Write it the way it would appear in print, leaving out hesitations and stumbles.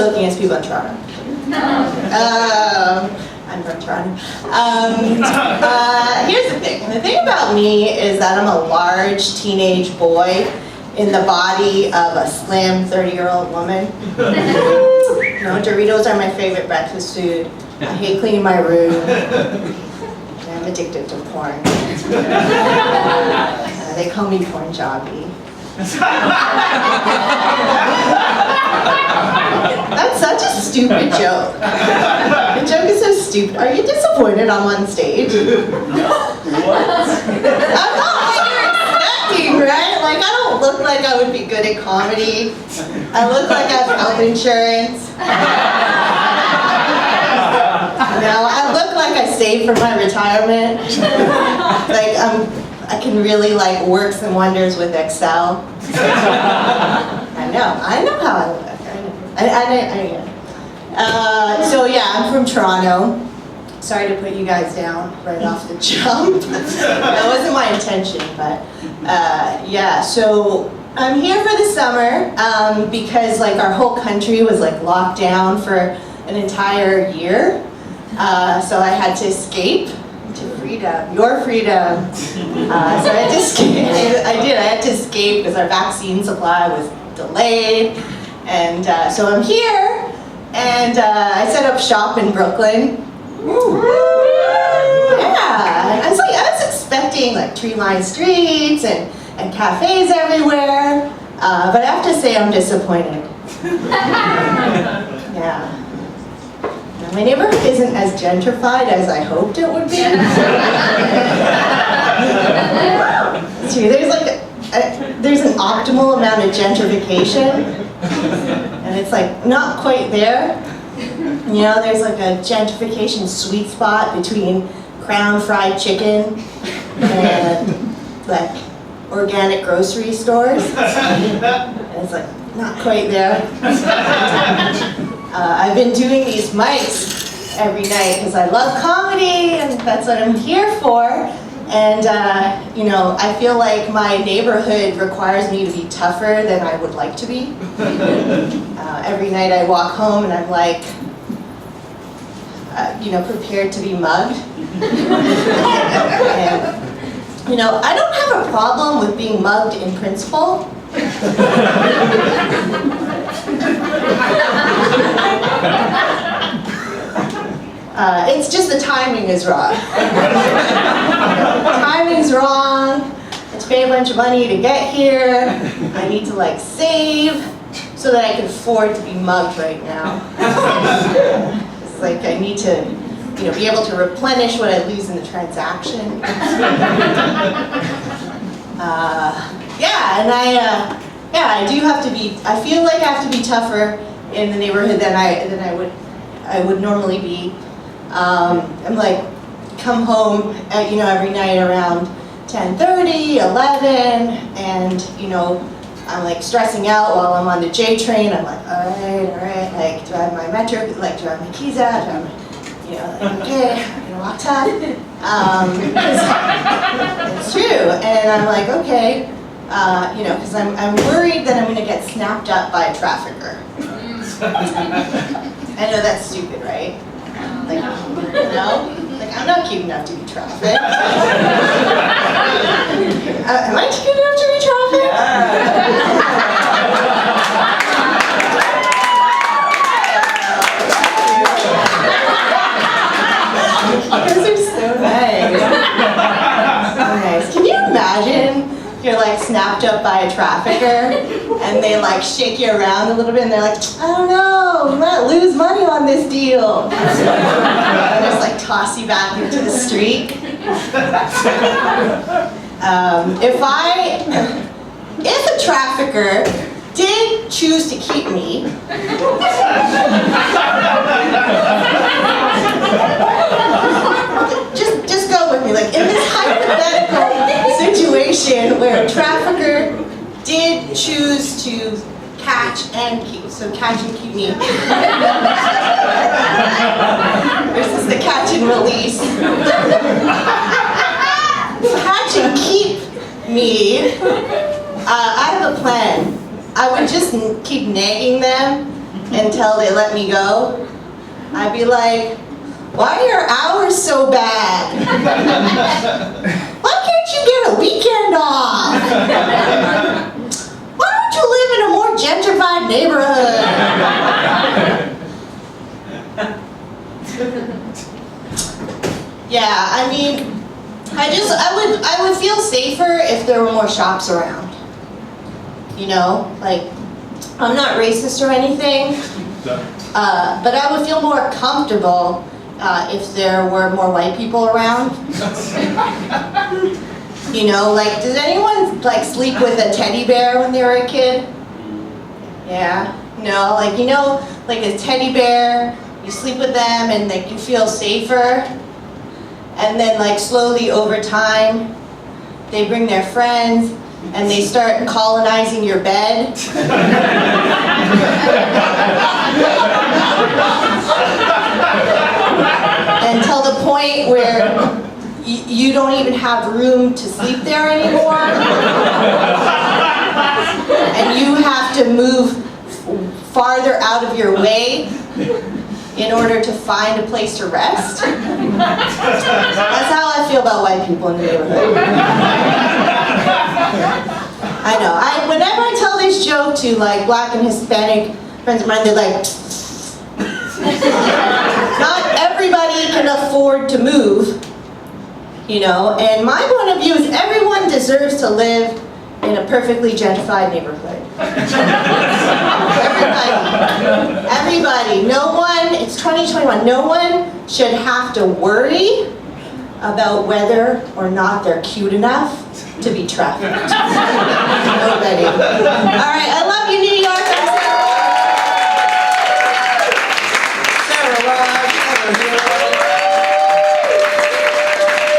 joking, it's people in Toronto. I'm from Toronto. Here's the thing. The thing about me is that I'm a large teenage boy in the body of a slim 30-year-old woman. You know, Doritos are my favorite breakfast food. I hate cleaning my room. I'm addicted to porn. They call me porn jobby. That's such a stupid joke. The joke is so stupid. Are you disappointed I'm on stage? What? I'm not what you're expecting, right? Like, I don't look like I would be good at comedy. I look like I have health insurance. I look like I saved for my retirement. Like, I can really like work some wonders with Excel. I know how I look. So yeah, I'm from Toronto. Sorry to put you guys down right off the jump. That wasn't my intention, but yeah. So I'm here for the summer because like our whole country was like locked down for an entire year. So I had to escape to freedom, your freedom. So I had to escape. I had to escape because our vaccine supply was delayed. And so I'm here, and I set up shop in Brooklyn. Yeah, I was expecting like tree-lined streets and cafes everywhere, but I have to say I'm disappointed. Yeah. My neighborhood isn't as gentrified as I hoped it would be. There's an optimal amount of gentrification, and it's like not quite there. You know, there's like a gentrification sweet spot between Crown Fried Chicken and like organic grocery stores, and it's like not quite there. I've been doing these mics every night because I love comedy and that's what I'm here for. And you know, I feel like my neighborhood requires me to be tougher than I would like to be. Every night I walk home and I'm like, you know, prepared to be mugged. And, you know, I don't have a problem with being mugged in principle. It's just the timing is wrong. Timing's wrong. It's paid a bunch of money to get here. I need to like save so that I can afford to be mugged right now. It's like I need to, you know, be able to replenish what I lose in the transaction. Yeah, and I do have to be. I feel like I have to be tougher in the neighborhood than I would normally be. I'm like, come home, you know, every night around 10:30, 11, and you know, I'm like stressing out while I'm on the J train. I'm like, all right, like, do I have my metro? Like, do I have my keys out? Do I have my, you know, like, okay, I'm gonna walk tough. It's true, and I'm like, okay, you know, because I'm worried that I'm gonna get snapped up by a trafficker. I know that's stupid, right? Like, you know? Like, I'm not cute enough to be trafficked. Am I cute enough to be trafficked? You guys are so nice. So nice. Can you imagine if you're like snapped up by a trafficker and they like shake you around a little bit and they're like, I don't know, we might lose money on this deal. And just like toss you back into the street. If a trafficker did choose to keep me, just go with me. Like in this hypothetical situation where a trafficker did choose to catch and keep me versus the catch and release. Catch and keep me. I have a plan. I would just keep nagging them until they let me go, I'd be like, why are your hours so bad? Why can't you get a weekend off? Why don't you live in a more gentrified neighborhood? Yeah, I mean, I would feel safer if there were more shops around. You know, like, I'm not racist or anything, but I would feel more comfortable if there were more white people around. You know, like, did anyone like sleep with a teddy bear when they were a kid? Yeah, no, like, you know, like a teddy bear, you sleep with them and like you feel safer. And then like slowly over time, they bring their friends and they start colonizing your bed. Until the point where you don't even have room to sleep there anymore. And you have to move farther out of your way in order to find a place to rest. That's how I feel about white people in the neighborhood. I know. Whenever I tell this joke to like Black and Hispanic friends of mine, they're like, not everybody can afford to move, you know, and my point of view is everyone deserves to live in a perfectly gentrified neighborhood. Everybody, no one, it's 2021, no one should have to worry about whether or not they're cute enough to be trafficked.